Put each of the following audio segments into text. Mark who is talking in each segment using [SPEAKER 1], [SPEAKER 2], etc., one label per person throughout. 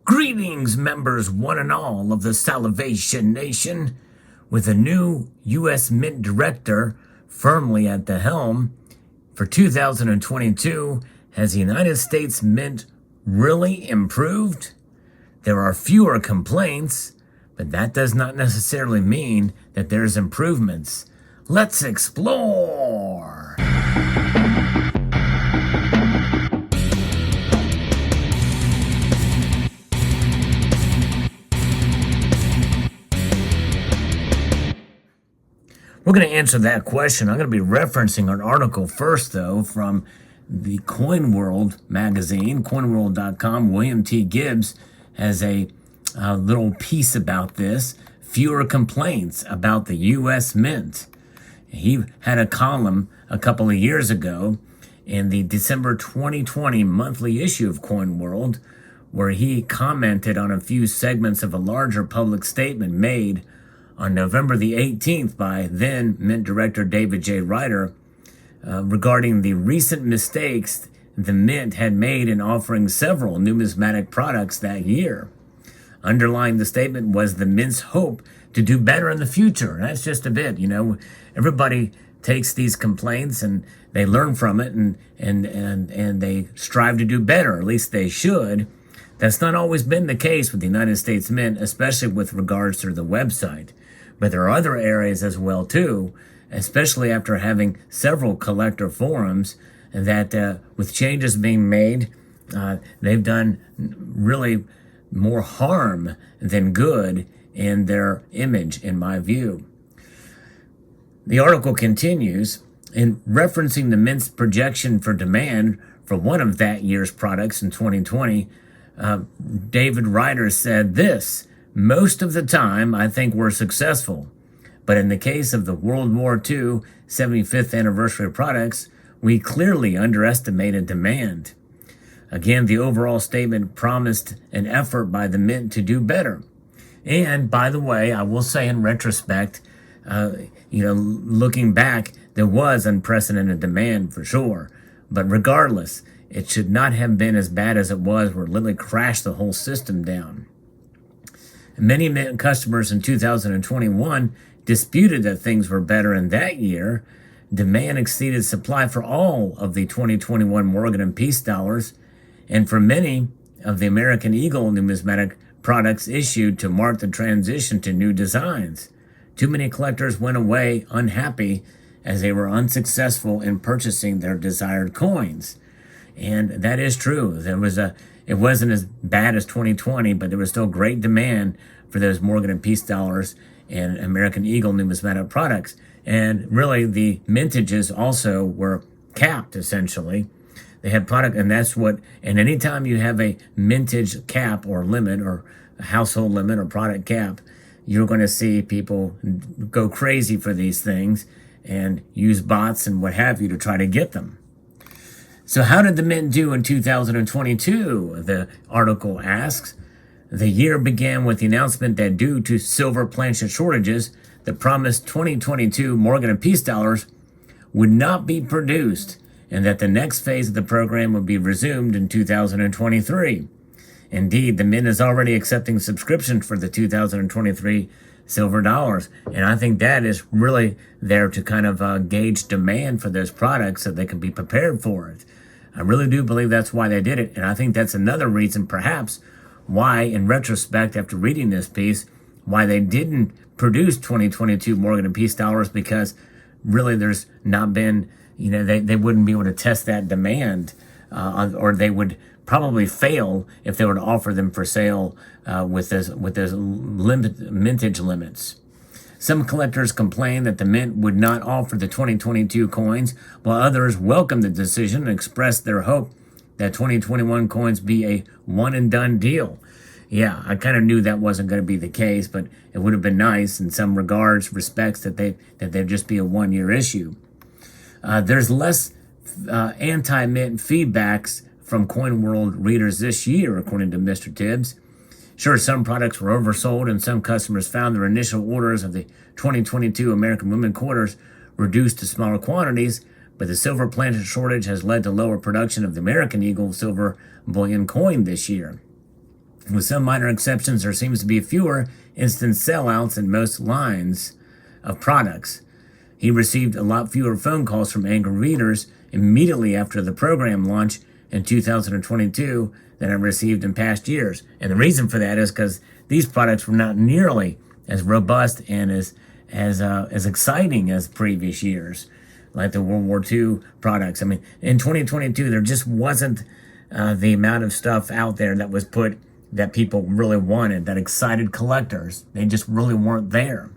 [SPEAKER 1] Greetings, members one and all of the Salivation Nation. With a new U.S. Mint director firmly at the helm for 2022, has the United States Mint really improved? There are fewer complaints, but that does not necessarily mean that there's improvements. Let's explore! We're going to answer that question. I'm going to be referencing an article first, though, from the Coin World magazine, coinworld.com. William T. Gibbs has a little piece about this. Fewer complaints about the U.S. Mint. He had a column a couple of years ago in the December 2020 monthly issue of Coin World, where he commented on a few segments of a larger public statement made on November the 18th by then Mint Director David J. Ryder regarding the recent mistakes the Mint had made in offering several numismatic products that year. Underlying the statement was the Mint's hope to do better in the future. And that's just a bit, everybody takes these complaints and they learn from it and they strive to do better, at least they should. That's not always been the case with the United States Mint, especially with regards to the website. But there are other areas as well, too, especially after having several collector forums that with changes being made, they've done really more harm than good in their image, in my view. The article continues, in referencing the Mint's projection for demand for one of that year's products in 2020, David Ryder said this: "Most of the time, I think we're successful. But in the case of the World War II 75th anniversary products, we clearly underestimated demand." Again, the overall statement promised an effort by the Mint to do better. And by the way, I will say in retrospect, looking back, there was unprecedented demand for sure. But regardless, it should not have been as bad as it was, where it literally crashed the whole system down. Many Mint customers in 2021 disputed that things were better in that year. Demand exceeded supply for all of the 2021 Morgan and Peace dollars, and for many of the American Eagle numismatic products issued to mark the transition to new designs. Too many collectors went away unhappy as they were unsuccessful in purchasing their desired coins. And that is true. It wasn't as bad as 2020, but there was still great demand for those Morgan and Peace dollars and American Eagle numismatic products. And really, the mintages also were capped, essentially. They had product, and anytime you have a mintage cap or limit or a household limit or product cap, you're going to see people go crazy for these things and use bots and what have you to try to get them. So how did the Mint do in 2022? The article asks. The year began with the announcement that due to silver planchet shortages, the promised 2022 Morgan and Peace dollars would not be produced, and that the next phase of the program would be resumed in 2023. Indeed, the Mint is already accepting subscriptions for the 2023 silver dollars, and I think that is really there to kind of gauge demand for those products so they can be prepared for it. I really do believe that's why they did it, and I think that's another reason perhaps why, in retrospect, after reading this piece, why they didn't produce 2022 Morgan and Peace dollars, because really there's not been, they wouldn't be able to test that demand, or they would probably fail if they were to offer them for sale with those mintage limits. Some collectors complained that the Mint would not offer the 2022 coins, while others welcomed the decision and expressed their hope that 2021 coins be a one-and-done deal. Yeah, I kind of knew that wasn't going to be the case, but it would have been nice in some respects, that they'd just be a one-year issue. There's less anti-Mint feedbacks from Coin World readers this year, according to Mr. Tibbs. Sure, some products were oversold, and some customers found their initial orders of the 2022 American Women quarters reduced to smaller quantities, but the silver planchet shortage has led to lower production of the American Eagle silver bullion coin this year. With some minor exceptions, there seems to be fewer instant sellouts in most lines of products. He received a lot fewer phone calls from angry readers immediately after the program launch in 2022 than I received in past years. And the reason for that is because these products were not nearly as robust and as exciting as previous years, like the World War II products. I mean, in 2022, there just wasn't the amount of stuff out there that was put that people really wanted, that excited collectors. They just really weren't there.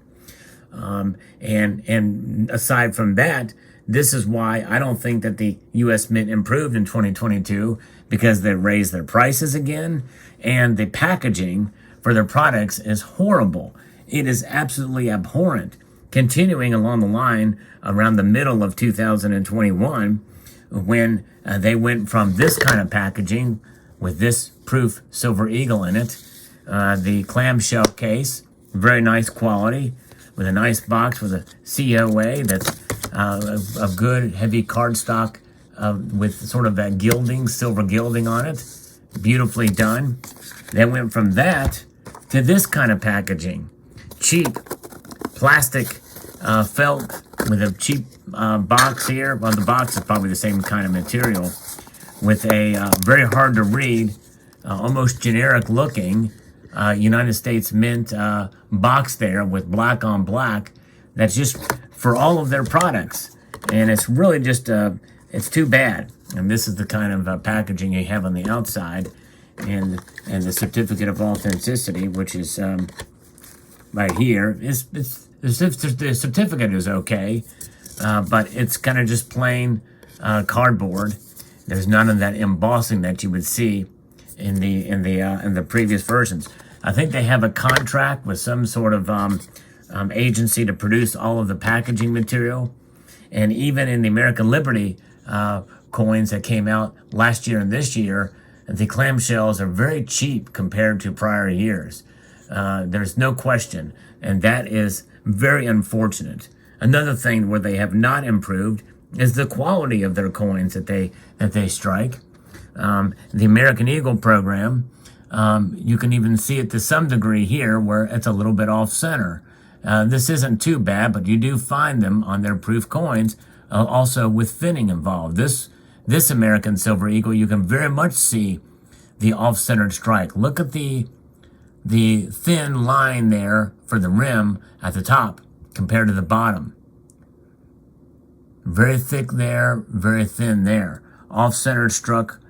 [SPEAKER 1] And aside from that, this is why I don't think that the U.S. Mint improved in 2022, because they raised their prices again, and the packaging for their products is horrible. It is absolutely abhorrent. Continuing along the line around the middle of 2021, when they went from this kind of packaging with this proof silver eagle in it, the clamshell case, very nice quality, with a nice box with a COA that's of good heavy cardstock with sort of that gilding, silver gilding on it, beautifully done. They went from that to this kind of packaging, cheap plastic felt with a cheap box here. Well, the box is probably the same kind of material, with a very hard to read, almost generic looking United States Mint box there with black on black. That's just for all of their products. And it's really just, it's too bad. And this is the kind of packaging you have on the outside, and the certificate of authenticity, which is right here. The certificate is okay, but it's kind of just plain cardboard. There's none of that embossing that you would see in the previous versions. I think they have a contract with some sort of agency to produce all of the packaging material, and even in the American Liberty coins that came out last year and this year, the clamshells are very cheap compared to prior years. There's no question, and that is very unfortunate. Another thing where they have not improved is the quality of their coins that they strike. The American Eagle program, you can even see it to some degree here where it's a little bit off center. This isn't too bad, but you do find them on their proof coins, also with finning involved. This American Silver Eagle, you can very much see the off-centered strike. Look at the thin line there for the rim at the top compared to the bottom. Very thick there, very thin there. Off-centered struck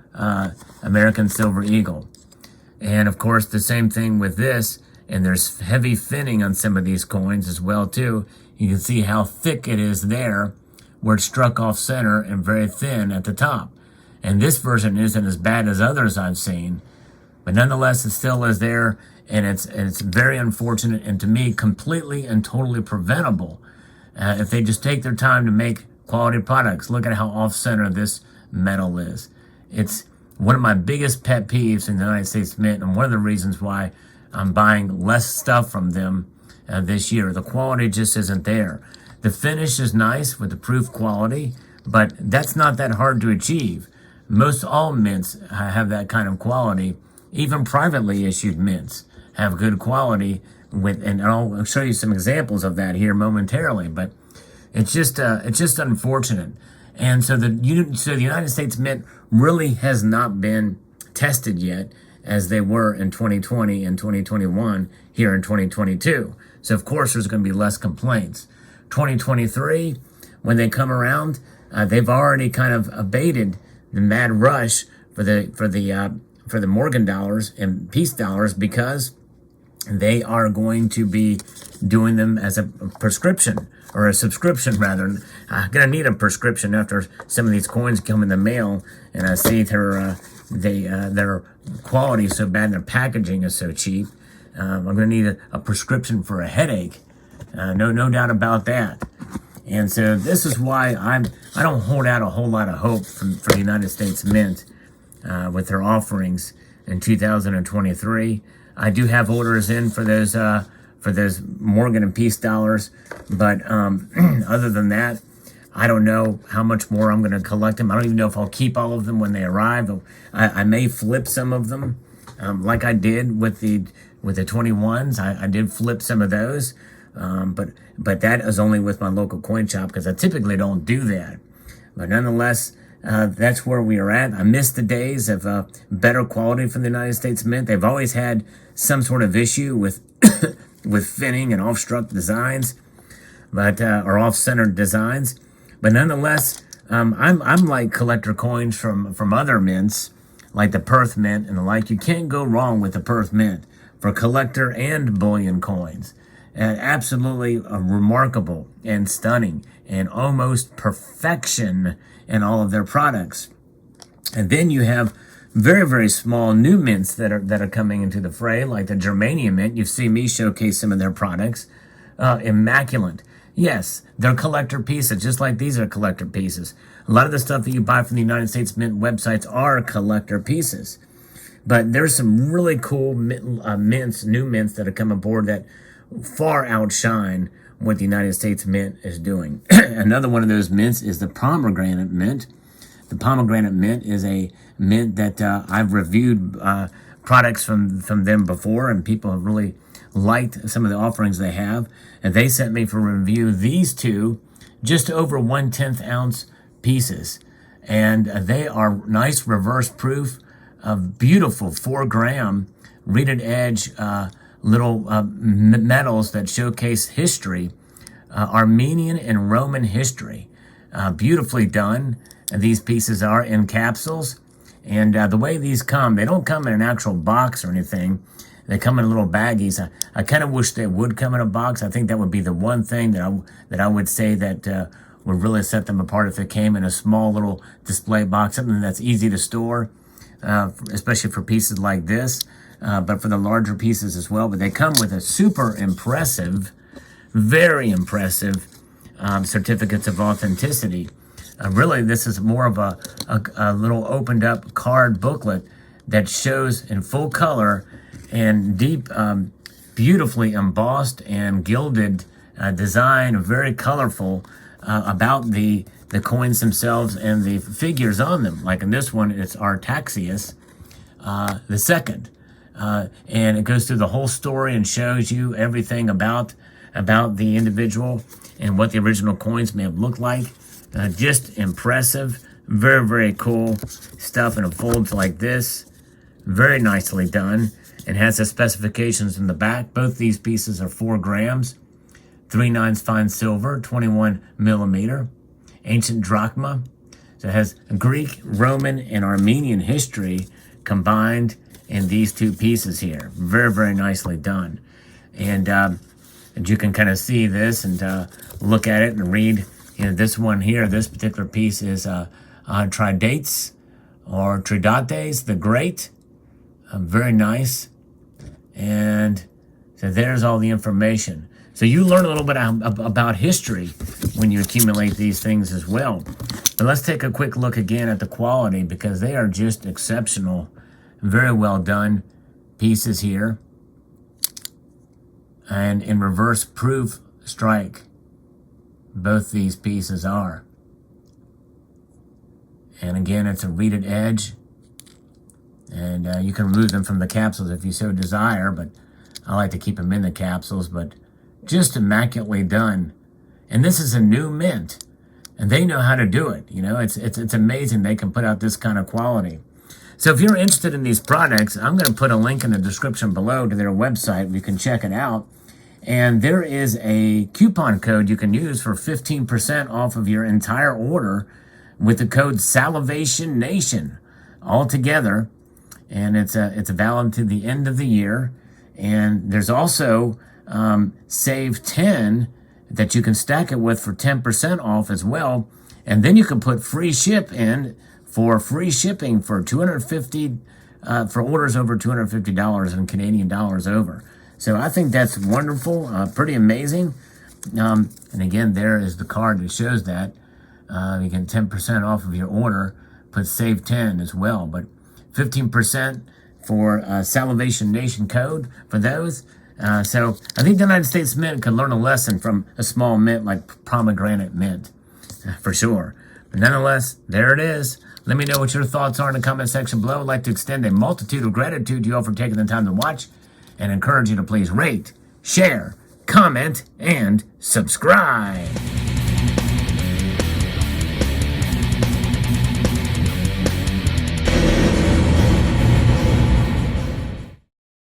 [SPEAKER 1] American Silver Eagle. And of course, the same thing with this, and there's heavy finning on some of these coins as well too. You can see how thick it is there, where it's struck off center and very thin at the top. And this version isn't as bad as others I've seen, but nonetheless, it still is there, and it's very unfortunate, and to me, completely and totally preventable. If they just take their time to make quality products. Look at how off-center this metal is. It's one of my biggest pet peeves in the United States Mint, and one of the reasons why I'm buying less stuff from them this year. The quality just isn't there. The finish is nice with the proof quality, but that's not that hard to achieve. Most all mints have that kind of quality. Even privately issued mints have good quality with, and I'll show you some examples of that here momentarily, but it's just unfortunate. And so the United States Mint really has not been tested yet as they were in 2020 and 2021 here in 2022. So of course there's going to be less complaints. 2023, when they come around, they've already kind of abated the mad rush for the Morgan dollars and peace dollars, because they are going to be doing them as a prescription, or a subscription rather. I'm gonna need a prescription after some of these coins come in the mail, and I see their quality is so bad and their packaging is so cheap. I'm gonna need a prescription for a headache. No doubt about that. And so this is why I don't hold out a whole lot of hope for the United States Mint with their offerings in 2023. I do have orders in for those Morgan and Peace dollars, but other than that, I don't know how much more I'm going to collect them. I don't even know if I'll keep all of them when they arrive. I may flip some of them like I did with the 21s. I did flip some of those, but that is only with my local coin shop because I typically don't do that. But nonetheless, that's where we are at. I miss the days of better quality from the United States Mint. They've always had some sort of issue with with finning and off-struck designs, but or off-centered designs. But nonetheless, I'm like collector coins from other mints, like the Perth Mint and the like. You can't go wrong with the Perth Mint for collector and bullion coins. Absolutely remarkable and stunning and almost perfection in all of their products. And then you have very, very small new mints that are coming into the fray, like the Germanium Mint. You've seen me showcase some of their products. Immaculate. Yes, they're collector pieces, just like these are collector pieces. A lot of the stuff that you buy from the United States Mint websites are collector pieces. But there's some really cool mints, new mints that have come aboard that far outshine what the United States Mint is doing. Another one of those mints is the Pomegranate Mint. The Pomegranate Mint is a mint that I've reviewed products from them before, and people have really liked some of the offerings they have. And they sent me for review these two just over 1/10 ounce pieces. And they are nice reverse proof of beautiful 4-gram reeded edge little metals that showcase history, Armenian and Roman history. Beautifully done. These pieces are in capsules. And the way these come, they don't come in an actual box or anything. They come in little baggies. I kind of wish they would come in a box. I think that would be the one thing that I would say that would really set them apart if they came in a small little display box, something that's easy to store, especially for pieces like this, but for the larger pieces as well. But they come with a super impressive, very impressive certificates of authenticity. Really, this is more of a little opened up card booklet that shows in full color and deep, beautifully embossed and gilded design, very colorful, about the coins themselves and the figures on them. Like in this one, it's Artaxias the second. And it goes through the whole story and shows you everything about the individual and what the original coins may have looked like. Just impressive. Very, very cool stuff, and it folds like this. Very nicely done. It has the specifications in the back. Both these pieces are 4 grams, 3/9 fine silver, 21 millimeter, ancient drachma. So it has Greek, Roman, and Armenian history combined in these two pieces here. Very, very nicely done. And you can kind of see this and look at it and read. You know, this one here, this particular piece is Tridates or Tridates the Great. Very nice. And so there's all the information. So you learn a little bit about history when you accumulate these things as well. But let's take a quick look again at the quality, because they are just exceptional. Very well done pieces here. And in reverse proof strike, both these pieces are. And again, it's a reeded edge. And you can remove them from the capsules if you so desire, but I like to keep them in the capsules. But just immaculately done. And this is a new mint, and they know how to do it. You know, it's amazing they can put out this kind of quality. So if you're interested in these products, I'm going to put a link in the description below to their website. You can check it out. And there is a coupon code you can use for 15% off of your entire order with the code Salivation Nation all together. And it's valid to the end of the year. And there's also Save 10 that you can stack it with for 10% off as well. And then you can put free ship in for free shipping for $250 for orders over $250 in Canadian dollars over. So I think that's wonderful, pretty amazing. And again, there is the card that shows that. You get 10% off of your order, put Save 10 as well. But 15% for Salivation Nation code for those. So I think the United States Mint could learn a lesson from a small mint like Pomegranate Mint, for sure. But nonetheless, there it is. Let me know what your thoughts are in the comment section below. I'd like to extend a multitude of gratitude to you all for taking the time to watch and encourage you to please rate, share, comment, and subscribe.